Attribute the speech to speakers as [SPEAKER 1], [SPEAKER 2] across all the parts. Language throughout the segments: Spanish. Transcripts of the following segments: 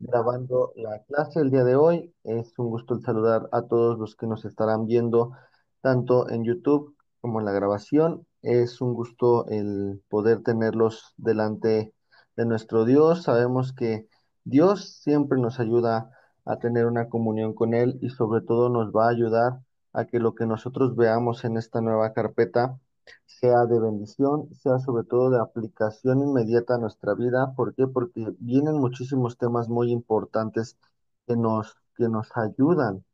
[SPEAKER 1] grabando la clase el día de hoy. Es un gusto el saludar a todos los que nos estarán viendo, tanto en YouTube como en la grabación. Es un gusto el poder tenerlos delante de nuestro Dios. Sabemos que Dios siempre nos ayuda a tener una comunión con Él y sobre todo nos va a ayudar a que lo que nosotros veamos en esta nueva carpeta sea de bendición, sea sobre todo de aplicación inmediata a nuestra vida. ¿Por qué? Porque vienen muchísimos temas muy importantes que nos ayudan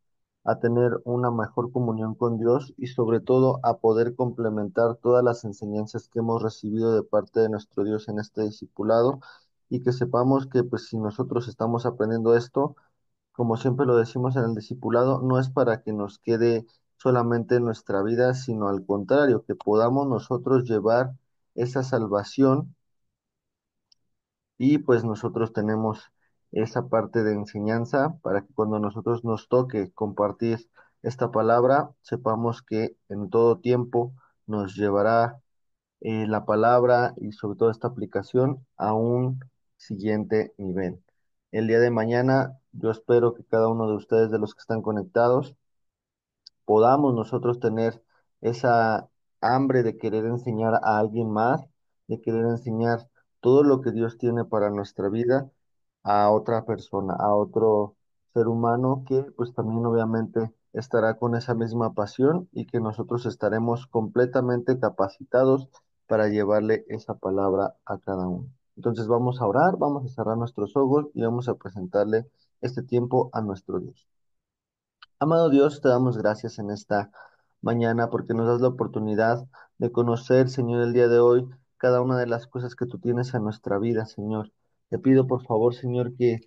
[SPEAKER 1] a tener una mejor comunión con Dios y sobre todo a poder complementar todas las enseñanzas que hemos recibido de parte de nuestro Dios en este discipulado y que sepamos que pues si nosotros estamos aprendiendo esto, como siempre lo decimos en el discipulado, no es para que nos quede solamente en nuestra vida, sino al contrario, que podamos nosotros llevar esa salvación y pues nosotros tenemos esa parte de enseñanza para que cuando nosotros nos toque compartir esta palabra, sepamos que en todo tiempo nos llevará la palabra y sobre todo esta aplicación a un siguiente nivel. El día de mañana, yo espero que cada uno de ustedes, de los que están conectados, podamos nosotros tener esa hambre de querer enseñar a alguien más, de querer enseñar todo lo que Dios tiene para nuestra vida a otra persona, a otro ser humano que pues también obviamente estará con esa misma pasión y que nosotros estaremos completamente capacitados para llevarle esa palabra a cada uno. Entonces vamos a orar, vamos a cerrar nuestros ojos y vamos a presentarle este tiempo a nuestro Dios. Amado Dios, te damos gracias en esta mañana porque nos das la oportunidad de conocer, Señor, el día de hoy cada una de las cosas que tú tienes en nuestra vida, Señor. Te pido, por favor, Señor, que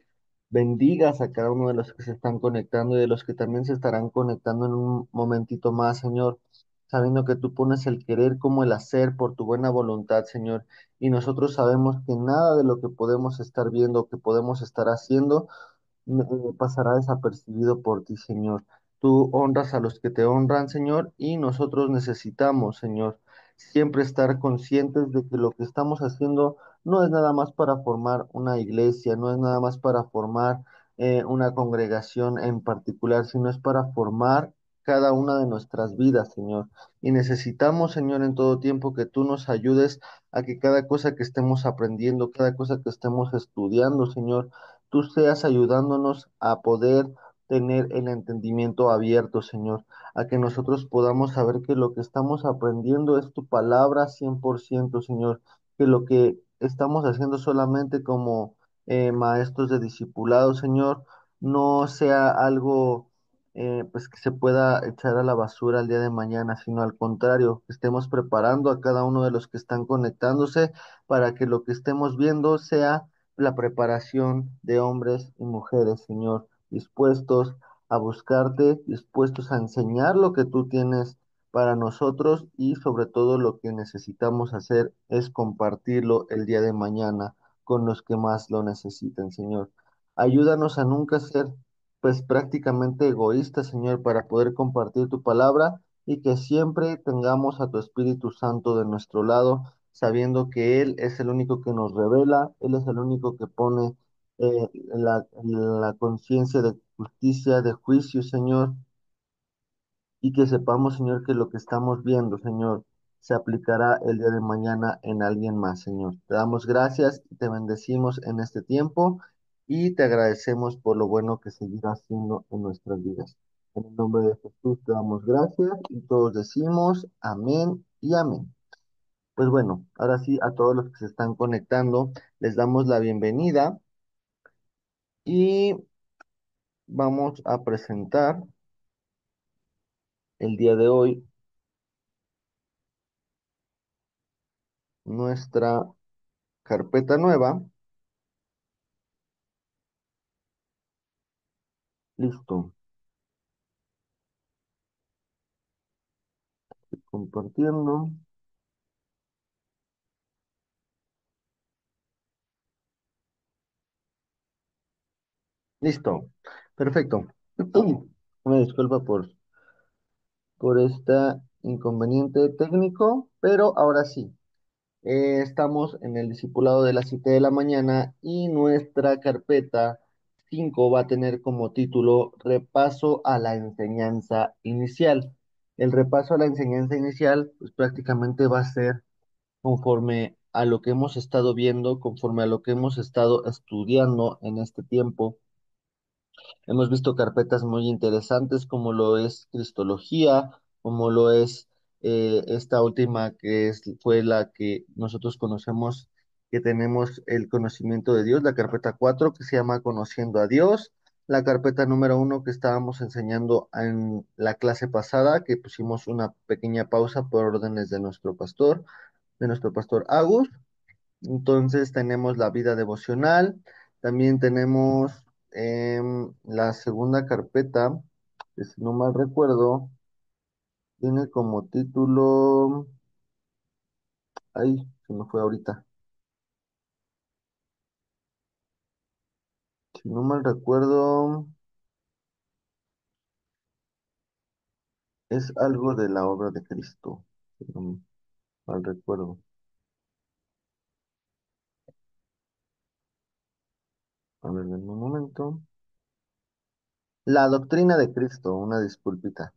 [SPEAKER 1] bendigas a cada uno de los que se están conectando y de los que también se estarán conectando en un momentito más, Señor, sabiendo que tú pones el querer como el hacer por tu buena voluntad, Señor. Y nosotros sabemos que nada de lo que podemos estar viendo, que podemos estar haciendo, pasará desapercibido por ti, Señor. Tú honras a los que te honran, Señor, y nosotros necesitamos, Señor, siempre estar conscientes de que lo que estamos haciendo no es nada más para formar una iglesia, no es nada más para formar una congregación en particular, sino es para formar cada una de nuestras vidas, Señor. Y necesitamos, Señor, en todo tiempo que tú nos ayudes a que cada cosa que estemos aprendiendo, cada cosa que estemos estudiando, Señor, tú seas ayudándonos a poder tener el entendimiento abierto, Señor, a que nosotros podamos saber que lo que estamos aprendiendo es tu palabra 100%, Señor, que lo que estamos haciendo solamente como maestros de discipulado, Señor, no sea algo pues que se pueda echar a la basura el día de mañana, sino al contrario, que estemos preparando a cada uno de los que están conectándose para que lo que estemos viendo sea la preparación de hombres y mujeres, Señor, dispuestos a buscarte, dispuestos a enseñar lo que tú tienes para nosotros y sobre todo lo que necesitamos hacer es compartirlo el día de mañana con los que más lo necesiten, Señor. Ayúdanos a nunca ser pues prácticamente egoístas, Señor, para poder compartir tu palabra y que siempre tengamos a tu Espíritu Santo de nuestro lado sabiendo que Él es el único que nos revela, Él es el único que pone la conciencia de justicia, de juicio, Señor, y que sepamos, Señor, que lo que estamos viendo, Señor, se aplicará el día de mañana en alguien más, Señor. Te damos gracias y te bendecimos en este tiempo y te agradecemos por lo bueno que seguirás haciendo en nuestras vidas. En el nombre de Jesús te damos gracias y todos decimos amén y amén. Pues bueno, ahora sí, a todos los que se están conectando, les damos la bienvenida y vamos a presentar el día de hoy nuestra carpeta nueva. Listo, compartiendo. Listo, perfecto. Una disculpa por este inconveniente técnico, pero ahora sí. Estamos en el discipulado de las 7 de la mañana y nuestra carpeta 5 va a tener como título Repaso a la enseñanza inicial. El repaso a la enseñanza inicial, pues prácticamente va a ser conforme a lo que hemos estado viendo, conforme a lo que hemos estado estudiando en este tiempo. Hemos visto carpetas muy interesantes como lo es Cristología, como lo es esta última fue la que nosotros conocemos, que tenemos el conocimiento de Dios, la carpeta 4 que se llama Conociendo a Dios, la carpeta número 1 que estábamos enseñando en la clase pasada, que pusimos una pequeña pausa por órdenes de nuestro pastor Agus. Entonces tenemos la vida devocional, también tenemos la segunda carpeta, que si no mal recuerdo, tiene como título, ay, se me fue ahorita, si no mal recuerdo, es algo de la obra de Cristo, si no mal recuerdo. A ver, en un momento. La doctrina de Cristo, una disculpita.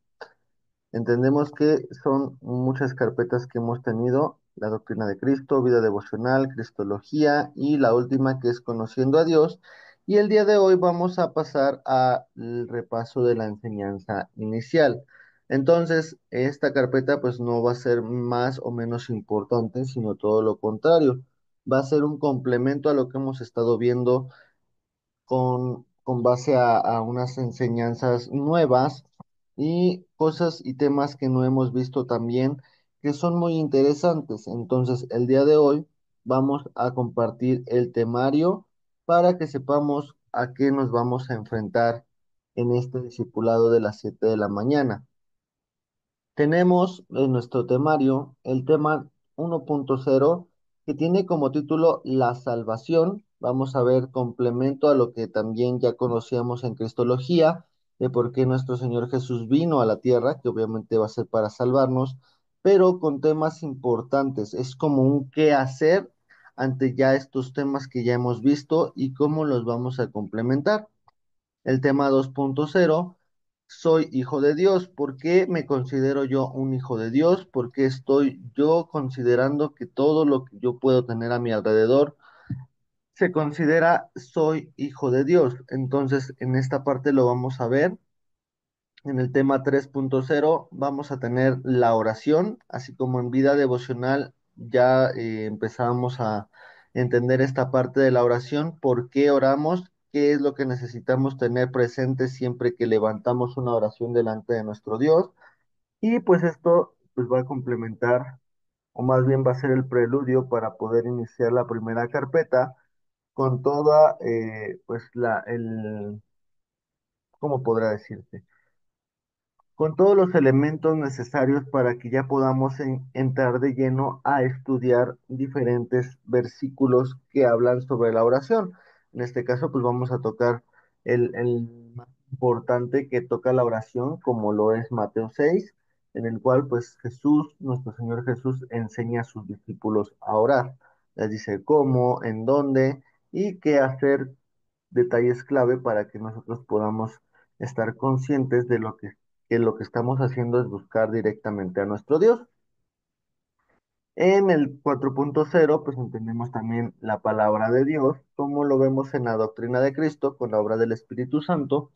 [SPEAKER 1] Entendemos que son muchas carpetas que hemos tenido, la doctrina de Cristo, vida devocional, cristología y la última que es conociendo a Dios. Y el día de hoy vamos a pasar al repaso de la enseñanza inicial. Entonces, esta carpeta pues no va a ser más o menos importante, sino todo lo contrario. Va a ser un complemento a lo que hemos estado viendo con base a unas enseñanzas nuevas y cosas y temas que no hemos visto también que son muy interesantes. Entonces, el día de hoy vamos a compartir el temario para que sepamos a qué nos vamos a enfrentar en este discipulado de las 7 de la mañana. Tenemos en nuestro temario el tema 1.0 que tiene como título La salvación. Vamos a ver complemento a lo que también ya conocíamos en Cristología, de por qué nuestro Señor Jesús vino a la tierra, que obviamente va a ser para salvarnos, pero con temas importantes. Es como un qué hacer ante ya estos temas que ya hemos visto y cómo los vamos a complementar. El tema 2.0, soy hijo de Dios. ¿Por qué me considero yo un hijo de Dios? ¿Por qué estoy yo considerando que todo lo que yo puedo tener a mi alrededor se considera soy hijo de Dios? Entonces, en esta parte lo vamos a ver. En el tema 3.0 vamos a tener la oración, así como en vida devocional ya empezamos a entender esta parte de la oración, por qué oramos, qué es lo que necesitamos tener presente siempre que levantamos una oración delante de nuestro Dios. Y pues esto pues va a complementar, o más bien va a ser el preludio para poder iniciar la primera carpeta con toda, pues ¿cómo podrá decirse? Con todos los elementos necesarios para que ya podamos entrar de lleno a estudiar diferentes versículos que hablan sobre la oración. En este caso, pues vamos a tocar el más importante que toca la oración, como lo es Mateo 6, en el cual pues Jesús, nuestro Señor Jesús, enseña a sus discípulos a orar. Les dice cómo, en dónde y qué hacer, detalles clave para que nosotros podamos estar conscientes de que lo que estamos haciendo es buscar directamente a nuestro Dios. En el 4.0, pues entendemos también la palabra de Dios, como lo vemos en la doctrina de Cristo con la obra del Espíritu Santo.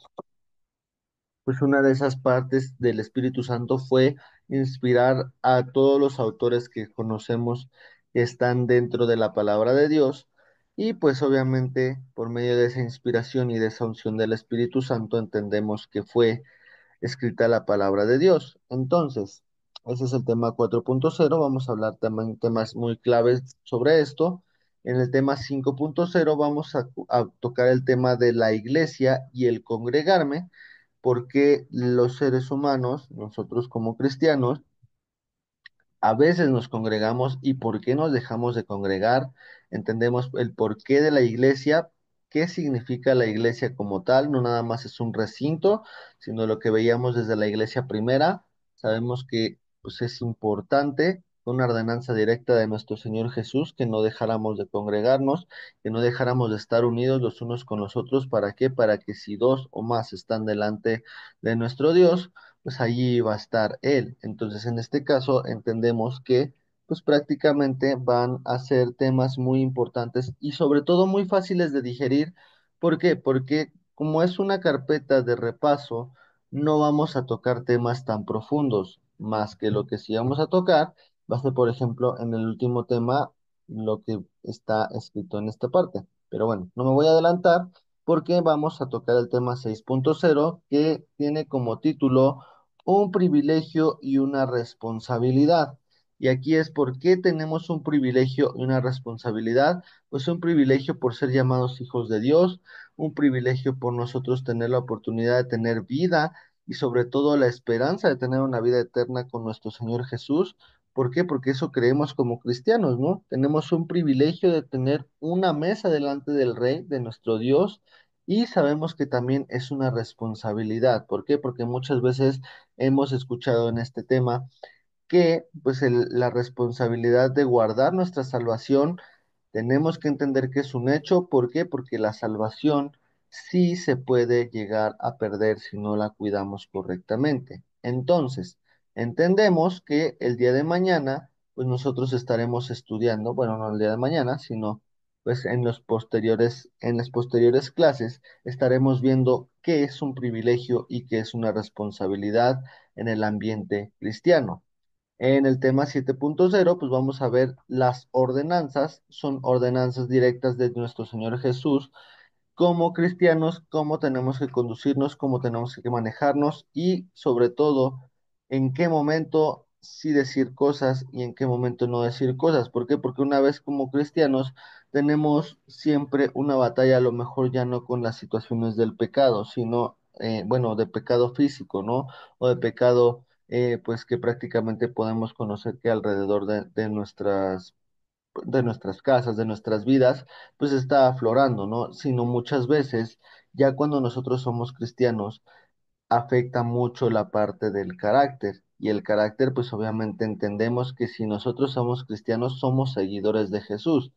[SPEAKER 1] Pues una de esas partes del Espíritu Santo fue inspirar a todos los autores que conocemos que están dentro de la palabra de Dios. Y pues obviamente por medio de esa inspiración y de esa unción del Espíritu Santo entendemos que fue escrita la palabra de Dios. Entonces, ese es el tema 4.0. Vamos a hablar también temas muy claves sobre esto. En el tema 5.0 vamos a tocar el tema de la iglesia y el congregarme, porque los seres humanos, nosotros como cristianos, a veces nos congregamos y por qué nos dejamos de congregar. Entendemos el porqué de la iglesia, qué significa la iglesia como tal. No nada más es un recinto, sino lo que veíamos desde la iglesia primera. Sabemos que pues, es importante fue una ordenanza directa de nuestro Señor Jesús, que no dejáramos de congregarnos, que no dejáramos de estar unidos los unos con los otros. ¿Para qué? Para que si dos o más están delante de nuestro Dios, pues allí va a estar Él. Entonces, en este caso, entendemos que pues prácticamente van a ser temas muy importantes y sobre todo muy fáciles de digerir. ¿Por qué? Porque como es una carpeta de repaso, no vamos a tocar temas tan profundos, más que lo que sí vamos a tocar va a ser, por ejemplo, en el último tema, lo que está escrito en esta parte. Pero bueno, no me voy a adelantar porque vamos a tocar el tema 6.0, que tiene como título un privilegio y una responsabilidad. Y aquí es por qué tenemos un privilegio y una responsabilidad. Pues un privilegio por ser llamados hijos de Dios, un privilegio por nosotros tener la oportunidad de tener vida y sobre todo la esperanza de tener una vida eterna con nuestro Señor Jesús. ¿Por qué? Porque eso creemos como cristianos, ¿no? Tenemos un privilegio de tener una mesa delante del Rey, de nuestro Dios, y sabemos que también es una responsabilidad. ¿Por qué? Porque muchas veces hemos escuchado en este tema que pues la responsabilidad de guardar nuestra salvación, tenemos que entender que es un hecho. ¿Por qué? Porque la salvación sí se puede llegar a perder si no la cuidamos correctamente. Entonces, entendemos que el día de mañana, pues nosotros estaremos estudiando, bueno, no el día de mañana, sino pues en las posteriores clases estaremos viendo qué es un privilegio y qué es una responsabilidad en el ambiente cristiano. En el tema 7.0, pues vamos a ver las ordenanzas. Son ordenanzas directas de nuestro Señor Jesús como cristianos, cómo tenemos que conducirnos, cómo tenemos que manejarnos y sobre todo en qué momento sí decir cosas y en qué momento no decir cosas. ¿Por qué? Porque una vez como cristianos tenemos siempre una batalla, a lo mejor ya no con las situaciones del pecado, sino, bueno, de pecado físico, ¿no? O de pecado, pues que prácticamente podemos conocer que alrededor de nuestras casas, de nuestras vidas, pues está aflorando, ¿no? Sino muchas veces, ya cuando nosotros somos cristianos, afecta mucho la parte del carácter. Y el carácter, pues obviamente entendemos que si nosotros somos cristianos, somos seguidores de Jesús.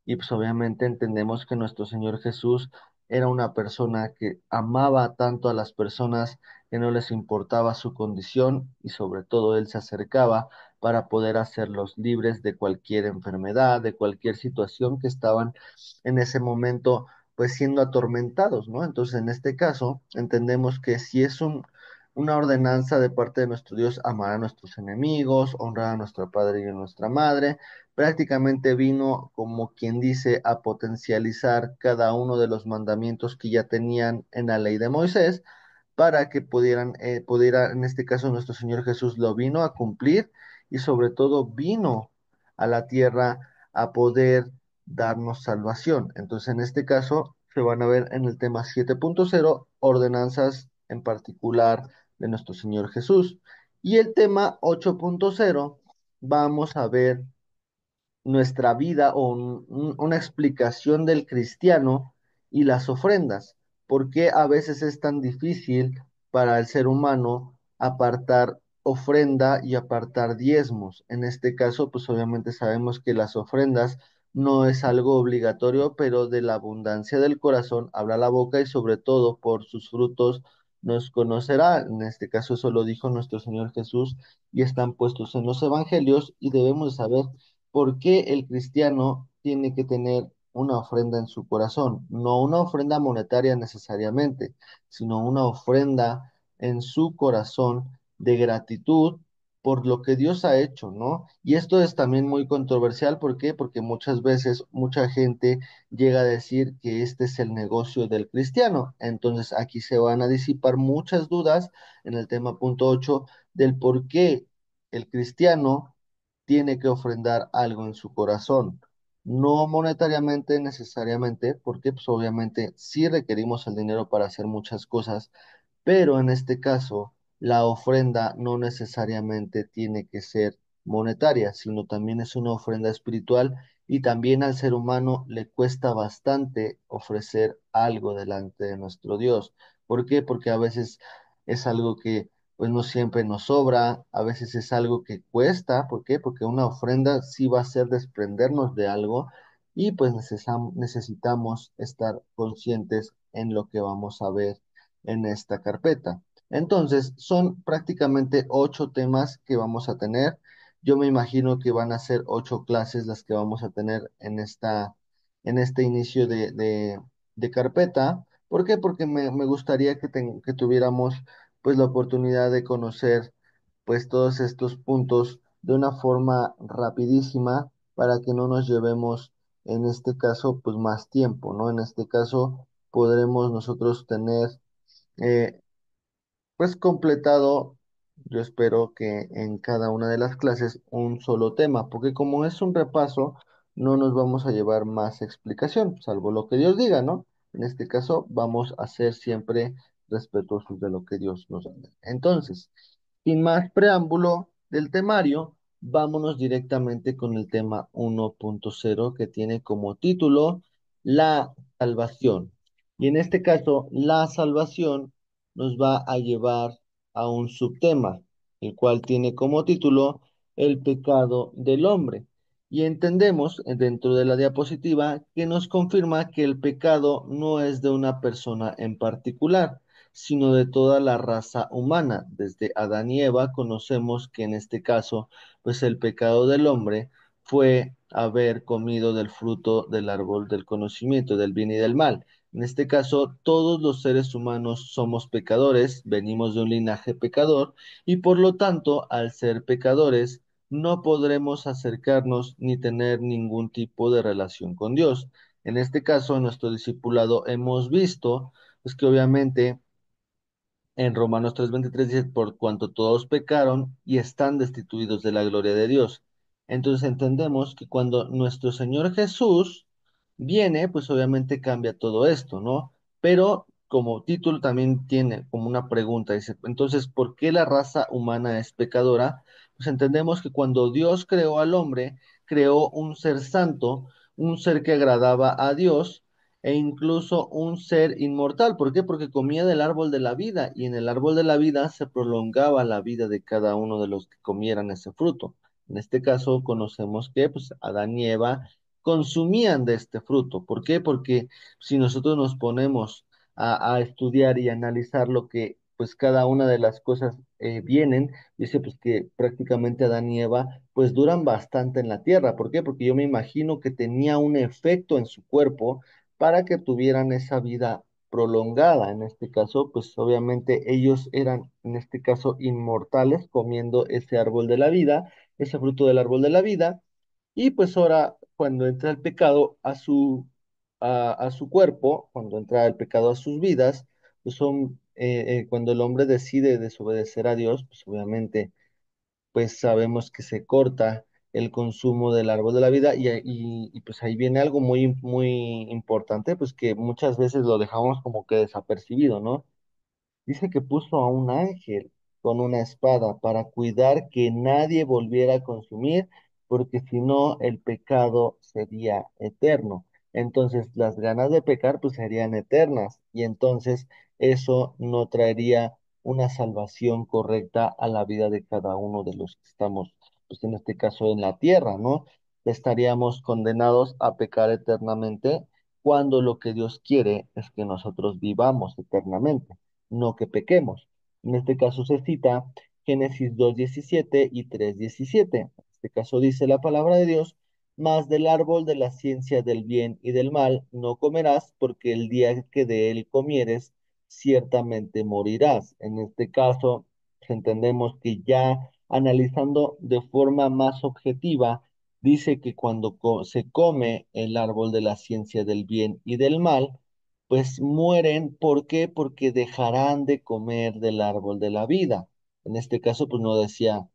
[SPEAKER 1] Y pues obviamente entendemos que nuestro Señor Jesús era una persona que amaba tanto a las personas que no les importaba su condición y sobre todo Él se acercaba para poder hacerlos libres de cualquier enfermedad, de cualquier situación que estaban en ese momento pues siendo atormentados, ¿no? Entonces en este caso entendemos que si es una ordenanza de parte de nuestro Dios amar a nuestros enemigos, honrar a nuestro padre y a nuestra madre, prácticamente vino, como quien dice, a potencializar cada uno de los mandamientos que ya tenían en la ley de Moisés para que pudiera, en este caso nuestro Señor Jesús lo vino a cumplir y sobre todo vino a la tierra a poder darnos salvación. Entonces, en este caso, se van a ver en el tema 7.0 ordenanzas en particular de nuestro Señor Jesús. Y el tema 8.0 vamos a ver nuestra vida o una explicación del cristiano y las ofrendas. ¿Por qué a veces es tan difícil para el ser humano apartar ofrenda y apartar diezmos? En este caso, pues obviamente sabemos que las ofrendas no es algo obligatorio, pero de la abundancia del corazón habla la boca y sobre todo por sus frutos nos conocerá. En este caso, eso lo dijo nuestro Señor Jesús y están puestos en los evangelios y debemos saber ¿por qué el cristiano tiene que tener una ofrenda en su corazón? No una ofrenda monetaria necesariamente, sino una ofrenda en su corazón de gratitud por lo que Dios ha hecho, ¿no? Y esto es también muy controversial, ¿por qué? Porque muchas veces mucha gente llega a decir que este es el negocio del cristiano. Entonces aquí se van a disipar muchas dudas en el tema punto 8 del por qué el cristiano tiene que ofrendar algo en su corazón. No monetariamente necesariamente, porque pues obviamente sí requerimos el dinero para hacer muchas cosas, pero en este caso la ofrenda no necesariamente tiene que ser monetaria, sino también es una ofrenda espiritual y también al ser humano le cuesta bastante ofrecer algo delante de nuestro Dios. ¿Por qué? Porque a veces es algo que pues no siempre nos sobra, a veces es algo que cuesta. ¿Por qué? Porque una ofrenda sí va a ser desprendernos de algo y pues necesitamos estar conscientes en lo que vamos a ver en esta carpeta. Entonces, son prácticamente 8 temas que vamos a tener. Yo me imagino que van a ser 8 clases las que vamos a tener en este inicio de carpeta. ¿Por qué? Porque me gustaría que tuviéramos pues la oportunidad de conocer pues todos estos puntos de una forma rapidísima para que no nos llevemos en este caso pues más tiempo, ¿no? En este caso podremos nosotros tener eh, pues completado, yo espero que en cada una de las clases un solo tema, porque como es un repaso, no nos vamos a llevar más explicación, salvo lo que Dios diga, ¿no? En este caso, vamos a ser siempre respetuosos de lo que Dios nos diga. Entonces, sin más preámbulo del temario, vámonos directamente con el tema 1.0 que tiene como título La salvación. Y en este caso, la salvación nos va a llevar a un subtema, el cual tiene como título El pecado del hombre. Y entendemos dentro de la diapositiva que nos confirma que el pecado no es de una persona en particular, sino de toda la raza humana. Desde Adán y Eva conocemos que en este caso, pues el pecado del hombre fue haber comido del fruto del árbol del conocimiento del bien y del mal. En este caso, todos los seres humanos somos pecadores, venimos de un linaje pecador y por lo tanto, al ser pecadores, no podremos acercarnos ni tener ningún tipo de relación con Dios. En este caso, en nuestro discipulado hemos visto, pues que obviamente en Romanos 3:23 dice, por cuanto todos pecaron y están destituidos de la gloria de Dios. Entonces entendemos que cuando nuestro Señor Jesús viene, pues obviamente cambia todo esto, ¿no? Pero como título también tiene como una pregunta, dice, entonces, ¿por qué la raza humana es pecadora? Pues entendemos que cuando Dios creó al hombre, creó un ser santo, un ser que agradaba a Dios e incluso un ser inmortal. ¿Por qué? Porque comía del árbol de la vida y en el árbol de la vida se prolongaba la vida de cada uno de los que comieran ese fruto. En este caso conocemos que pues Adán y Eva consumían de este fruto. ¿Por qué? Porque si nosotros nos ponemos a estudiar y analizar lo que pues cada una de las cosas vienen, dice pues que prácticamente Adán y Eva pues duran bastante en la tierra. ¿Por qué? Porque yo me imagino que tenía un efecto en su cuerpo para que tuvieran esa vida prolongada. En este caso, pues obviamente ellos eran, en este caso, inmortales comiendo ese árbol de la vida, ese fruto del árbol de la vida, y pues ahora cuando entra el pecado a su cuerpo, cuando entra el pecado a sus vidas, pues son, cuando el hombre decide desobedecer a Dios, pues obviamente pues sabemos que se corta el consumo del árbol de la vida y, pues ahí viene algo muy importante, pues que muchas veces lo dejamos como que desapercibido, ¿no? Dice que puso a un ángel con una espada para cuidar que nadie volviera a consumir, porque si no, el pecado sería eterno. Entonces, las ganas de pecar pues serían eternas y entonces eso no traería una salvación correcta a la vida de cada uno de los que estamos, pues en este caso en la tierra, ¿no? Estaríamos condenados a pecar eternamente cuando lo que Dios quiere es que nosotros vivamos eternamente, no que pequemos. En este caso se cita Génesis 2:17 y 3:17. En este caso dice la palabra de Dios, mas del árbol de la ciencia del bien y del mal no comerás, porque el día que de él comieres, ciertamente morirás. En este caso, entendemos que ya analizando de forma más objetiva, dice que cuando se come el árbol de la ciencia del bien y del mal, pues mueren. ¿Por qué? Porque dejarán de comer del árbol de la vida. En este caso, pues no decía,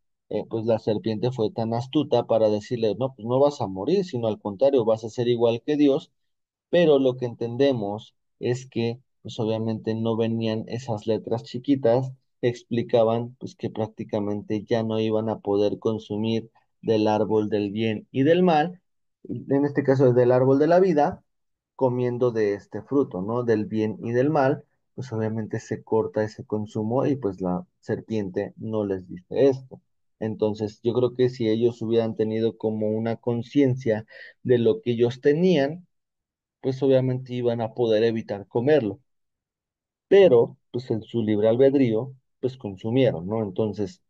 [SPEAKER 1] pues la serpiente fue tan astuta para decirle, no, pues no vas a morir, sino al contrario, vas a ser igual que Dios, pero lo que entendemos es que, pues obviamente no venían esas letras chiquitas que explicaban, pues que prácticamente ya no iban a poder consumir del árbol del bien y del mal, en este caso es del árbol de la vida, comiendo de este fruto, ¿no? Del bien y del mal, pues obviamente se corta ese consumo y pues la serpiente no les dice esto. Entonces, yo creo que si ellos hubieran tenido como una conciencia de lo que ellos tenían, pues obviamente iban a poder evitar comerlo, pero pues en su libre albedrío, pues consumieron, ¿no? Entonces,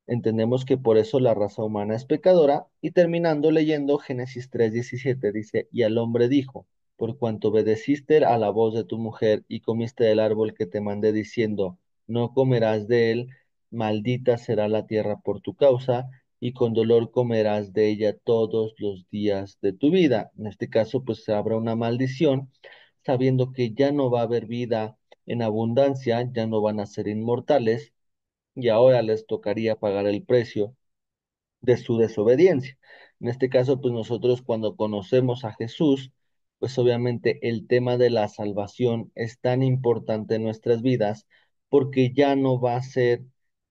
[SPEAKER 1] entendemos que por eso la raza humana es pecadora y terminando leyendo Génesis 3:17 dice, y al hombre dijo, por cuanto obedeciste a la voz de tu mujer y comiste del árbol que te mandé diciendo, no comerás de él, maldita será la tierra por tu causa y con dolor comerás de ella todos los días de tu vida. En este caso, pues habrá una maldición, sabiendo que ya no va a haber vida en abundancia, ya no van a ser inmortales y ahora les tocaría pagar el precio de su desobediencia. En este caso, pues nosotros cuando conocemos a Jesús, pues obviamente el tema de la salvación es tan importante en nuestras vidas porque ya no va a ser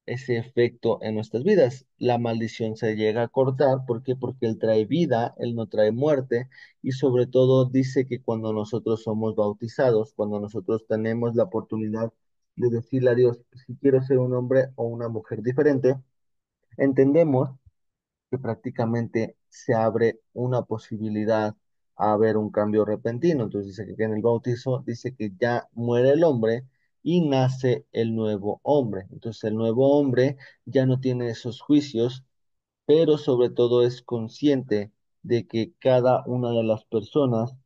[SPEAKER 1] ese efecto en nuestras vidas. La maldición se llega a cortar, ¿por qué? Porque Él trae vida, Él no trae muerte y sobre todo dice que cuando nosotros somos bautizados, cuando nosotros tenemos la oportunidad de decirle a Dios, si quiero ser un hombre o una mujer diferente, entendemos que prácticamente se abre una posibilidad a ver un cambio repentino. Entonces dice que en el bautizo dice que ya muere el hombre y nace el nuevo hombre. Entonces el nuevo hombre ya no tiene esos juicios, pero sobre todo es consciente de que cada una de las personas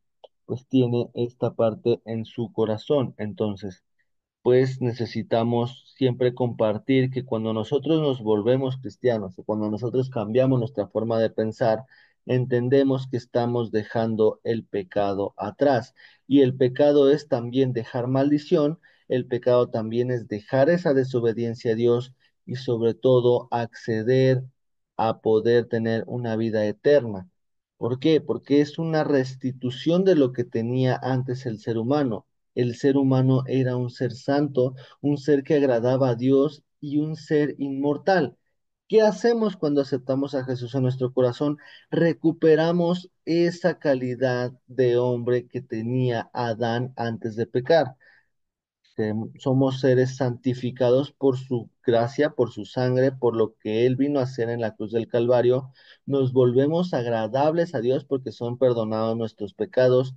[SPEAKER 1] pues tiene esta parte en su corazón. Entonces, pues necesitamos siempre compartir que cuando nosotros nos volvemos cristianos o cuando nosotros cambiamos nuestra forma de pensar, entendemos que estamos dejando el pecado atrás. Y el pecado es también dejar maldición, el pecado también es dejar esa desobediencia a Dios y sobre todo acceder a poder tener una vida eterna. ¿Por qué? Porque es una restitución de lo que tenía antes el ser humano. El ser humano era un ser santo, un ser que agradaba a Dios y un ser inmortal. ¿Qué hacemos cuando aceptamos a Jesús en nuestro corazón? Recuperamos esa calidad de hombre que tenía Adán antes de pecar. Somos seres santificados por su gracia, por su sangre, por lo que Él vino a hacer en la cruz del Calvario. Nos volvemos agradables a Dios porque son perdonados nuestros pecados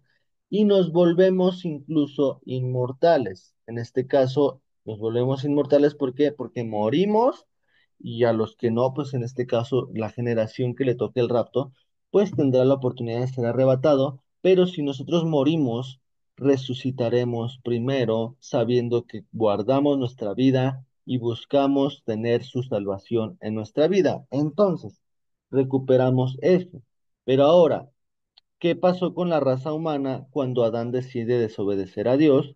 [SPEAKER 1] y nos volvemos incluso inmortales. En este caso, nos volvemos inmortales ¿por qué? Porque morimos y a los que no, pues en este caso, la generación que le toque el rapto, pues tendrá la oportunidad de ser arrebatado. Pero si nosotros morimos, resucitaremos primero, sabiendo que guardamos nuestra vida y buscamos tener su salvación en nuestra vida. Entonces, recuperamos eso. Pero ahora, ¿qué pasó con la raza humana cuando Adán decide desobedecer a Dios?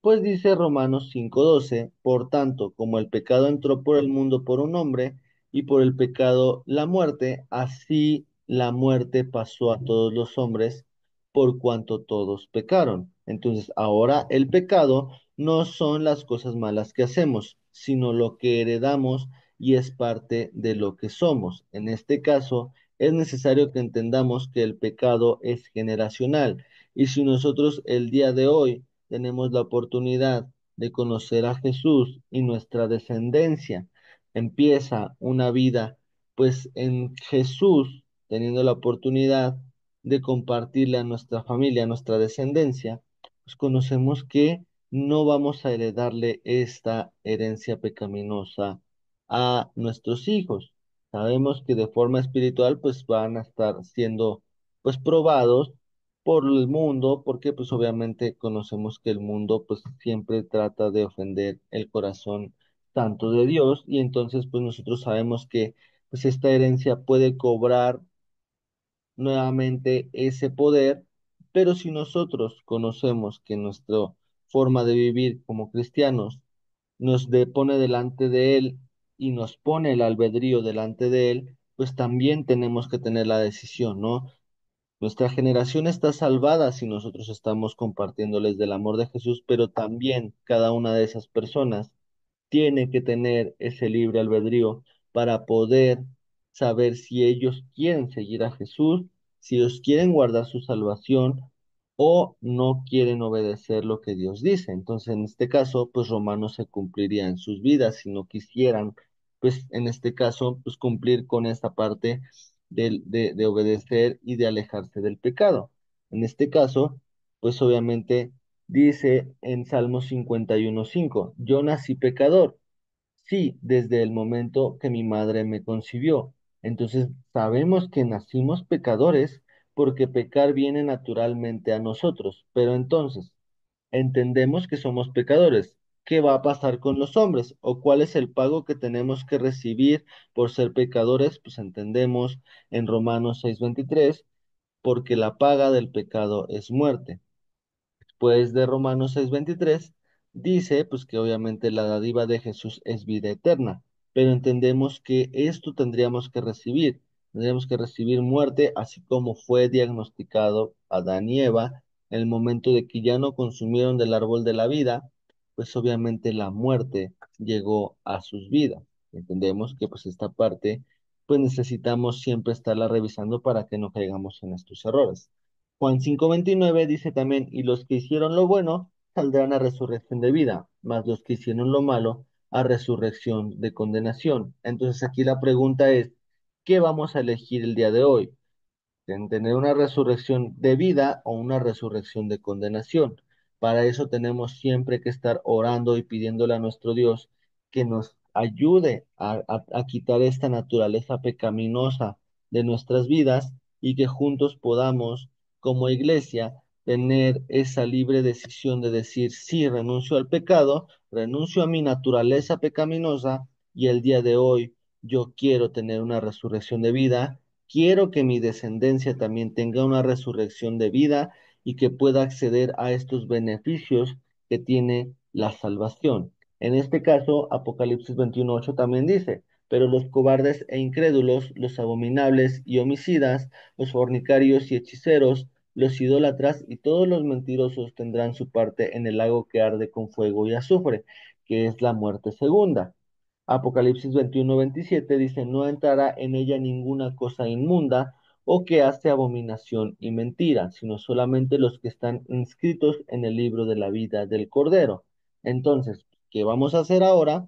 [SPEAKER 1] Pues dice Romanos 5:12, por tanto, como el pecado entró por el mundo por un hombre, y por el pecado la muerte, así la muerte pasó a todos los hombres, por cuanto todos pecaron. Entonces, ahora el pecado no son las cosas malas que hacemos, sino lo que heredamos y es parte de lo que somos. En este caso, es necesario que entendamos que el pecado es generacional y si nosotros el día de hoy tenemos la oportunidad de conocer a Jesús y nuestra descendencia empieza una vida, pues en Jesús, teniendo la oportunidad de compartirle a nuestra familia, a nuestra descendencia, pues conocemos que no vamos a heredarle esta herencia pecaminosa a nuestros hijos. Sabemos que de forma espiritual pues van a estar siendo pues probados por el mundo, porque pues obviamente conocemos que el mundo pues siempre trata de ofender el corazón santo de Dios y entonces pues nosotros sabemos que pues esta herencia puede cobrar nuevamente ese poder, pero si nosotros conocemos que nuestra forma de vivir como cristianos pone delante de Él y nos pone el albedrío delante de Él, pues también tenemos que tener la decisión, ¿no? Nuestra generación está salvada si nosotros estamos compartiéndoles del amor de Jesús, pero también cada una de esas personas tiene que tener ese libre albedrío para poder saber si ellos quieren seguir a Jesús, si ellos quieren guardar su salvación o no quieren obedecer lo que Dios dice. Entonces, en este caso, pues Romano se cumpliría en sus vidas si no quisieran, pues en este caso, pues cumplir con esta parte de obedecer y de alejarse del pecado. En este caso, pues obviamente dice en Salmo 51:5, yo nací pecador. Sí, desde el momento que mi madre me concibió. Entonces, sabemos que nacimos pecadores porque pecar viene naturalmente a nosotros. Pero entonces, entendemos que somos pecadores. ¿Qué va a pasar con los hombres? ¿O cuál es el pago que tenemos que recibir por ser pecadores? Pues entendemos en Romanos 6:23, porque la paga del pecado es muerte. Pues de Romanos 6:23 dice pues que obviamente la dádiva de Jesús es vida eterna, pero entendemos que esto tendríamos que recibir muerte, así como fue diagnosticado Adán y Eva en el momento de que ya no consumieron del árbol de la vida, pues obviamente la muerte llegó a sus vidas. Entendemos que pues esta parte pues necesitamos siempre estarla revisando para que no caigamos en estos errores. Juan 5:29 dice también, y los que hicieron lo bueno saldrán a resurrección de vida, mas los que hicieron lo malo a resurrección de condenación. Entonces aquí la pregunta es, ¿qué vamos a elegir el día de hoy? En tener una resurrección de vida o una resurrección de condenación. Para eso tenemos siempre que estar orando y pidiéndole a nuestro Dios que nos ayude a quitar esta naturaleza pecaminosa de nuestras vidas y que juntos podamos, como iglesia, tener esa libre decisión de decir, sí, renuncio al pecado, renuncio a mi naturaleza pecaminosa y el día de hoy yo quiero tener una resurrección de vida. Quiero que mi descendencia también tenga una resurrección de vida y que pueda acceder a estos beneficios que tiene la salvación. En este caso, Apocalipsis 21:8 también dice, pero los cobardes e incrédulos, los abominables y homicidas, los fornicarios y hechiceros, los idólatras y todos los mentirosos tendrán su parte en el lago que arde con fuego y azufre, que es la muerte segunda. Apocalipsis 21:27 dice, no entrará en ella ninguna cosa inmunda o que hace abominación y mentira, sino solamente los que están inscritos en el libro de la vida del Cordero. Entonces, ¿qué vamos a hacer ahora?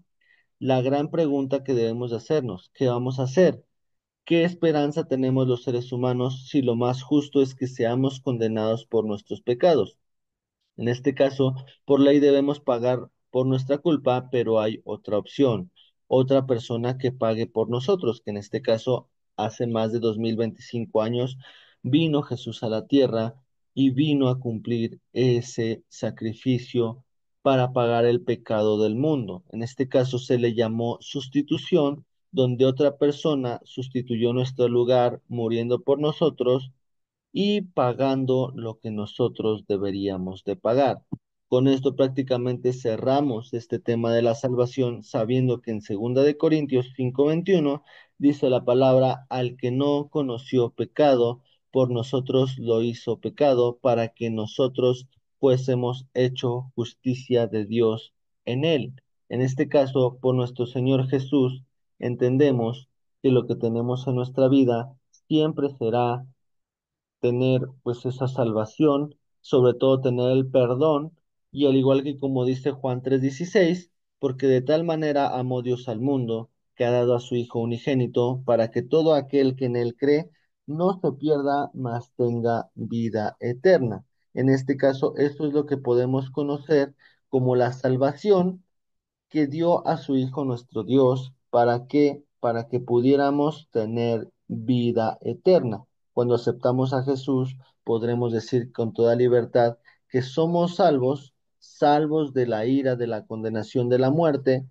[SPEAKER 1] La gran pregunta que debemos de hacernos, ¿qué vamos a hacer? ¿Qué esperanza tenemos los seres humanos si lo más justo es que seamos condenados por nuestros pecados? En este caso, por ley debemos pagar por nuestra culpa, pero hay otra opción, otra persona que pague por nosotros, que en este caso, hace más de 2025 años, vino Jesús a la tierra y vino a cumplir ese sacrificio para pagar el pecado del mundo. En este caso se le llamó sustitución, donde otra persona sustituyó nuestro lugar muriendo por nosotros y pagando lo que nosotros deberíamos de pagar. Con esto prácticamente cerramos este tema de la salvación, sabiendo que en 2 Corintios 5:21 dice la palabra, al que no conoció pecado, por nosotros lo hizo pecado, para que nosotros fuésemos hecho justicia de Dios en él. En este caso, por nuestro Señor Jesús, entendemos que lo que tenemos en nuestra vida siempre será tener pues esa salvación, sobre todo tener el perdón, y al igual que como dice Juan 3:16, porque de tal manera amó Dios al mundo, que ha dado a su Hijo unigénito, para que todo aquel que en él cree no se pierda, mas tenga vida eterna. En este caso, esto es lo que podemos conocer como la salvación que dio a su Hijo nuestro Dios, ¿para qué? Para que pudiéramos tener vida eterna. Cuando aceptamos a Jesús, podremos decir con toda libertad que somos salvos, salvos de la ira, de la condenación, de la muerte,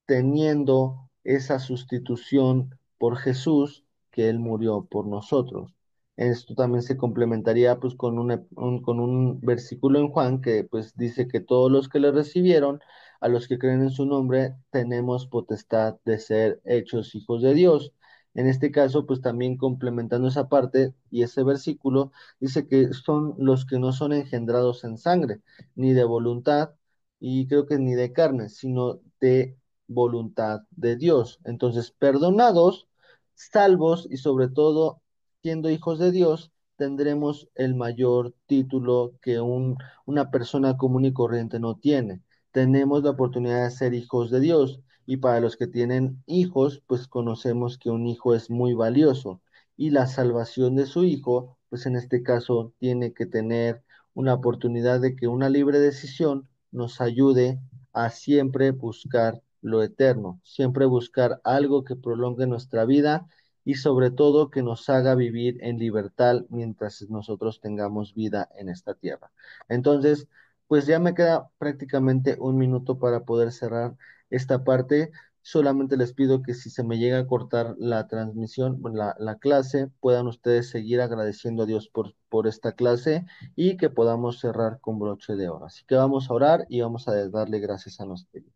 [SPEAKER 1] teniendo esa sustitución por Jesús, que Él murió por nosotros. Esto también se complementaría pues con un versículo en Juan que pues dice que todos los que le recibieron, a los que creen en su nombre, tenemos potestad de ser hechos hijos de Dios. En este caso, pues también complementando esa parte y ese versículo, dice que son los que no son engendrados en sangre, ni de voluntad, y creo que ni de carne, sino de voluntad de Dios. Entonces, perdonados, salvos y sobre todo siendo hijos de Dios, tendremos el mayor título que una persona común y corriente no tiene. Tenemos la oportunidad de ser hijos de Dios y para los que tienen hijos, pues conocemos que un hijo es muy valioso y la salvación de su hijo, pues en este caso tiene que tener una oportunidad de que una libre decisión nos ayude a siempre buscar lo eterno, siempre buscar algo que prolongue nuestra vida y sobre todo que nos haga vivir en libertad mientras nosotros tengamos vida en esta tierra. Entonces, pues ya me queda prácticamente un minuto para poder cerrar esta parte. Solamente les pido que si se me llega a cortar la transmisión, bueno, la clase, puedan ustedes seguir agradeciendo a Dios por esta clase y que podamos cerrar con broche de oro. Así que vamos a orar y vamos a darle gracias a nuestro Dios.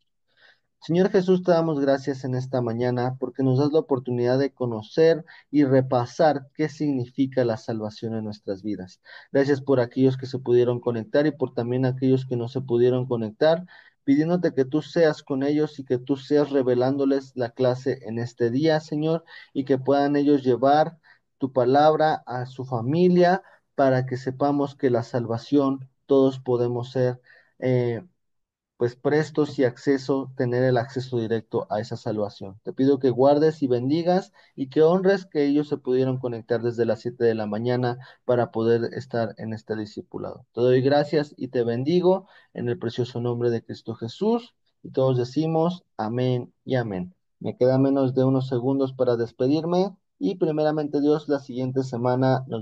[SPEAKER 1] Señor Jesús, te damos gracias en esta mañana porque nos das la oportunidad de conocer y repasar qué significa la salvación en nuestras vidas. Gracias por aquellos que se pudieron conectar y por también aquellos que no se pudieron conectar, pidiéndote que tú seas con ellos y que tú seas revelándoles la clase en este día, Señor, y que puedan ellos llevar tu palabra a su familia para que sepamos que la salvación todos podemos ser. Pues prestos y acceso, tener el acceso directo a esa salvación. Te pido que guardes y bendigas y que honres que ellos se pudieron conectar desde las 7 de la mañana para poder estar en este discipulado. Te doy gracias y te bendigo en el precioso nombre de Cristo Jesús y todos decimos amén y amén. Me queda menos de unos segundos para despedirme y primeramente Dios, la siguiente semana nos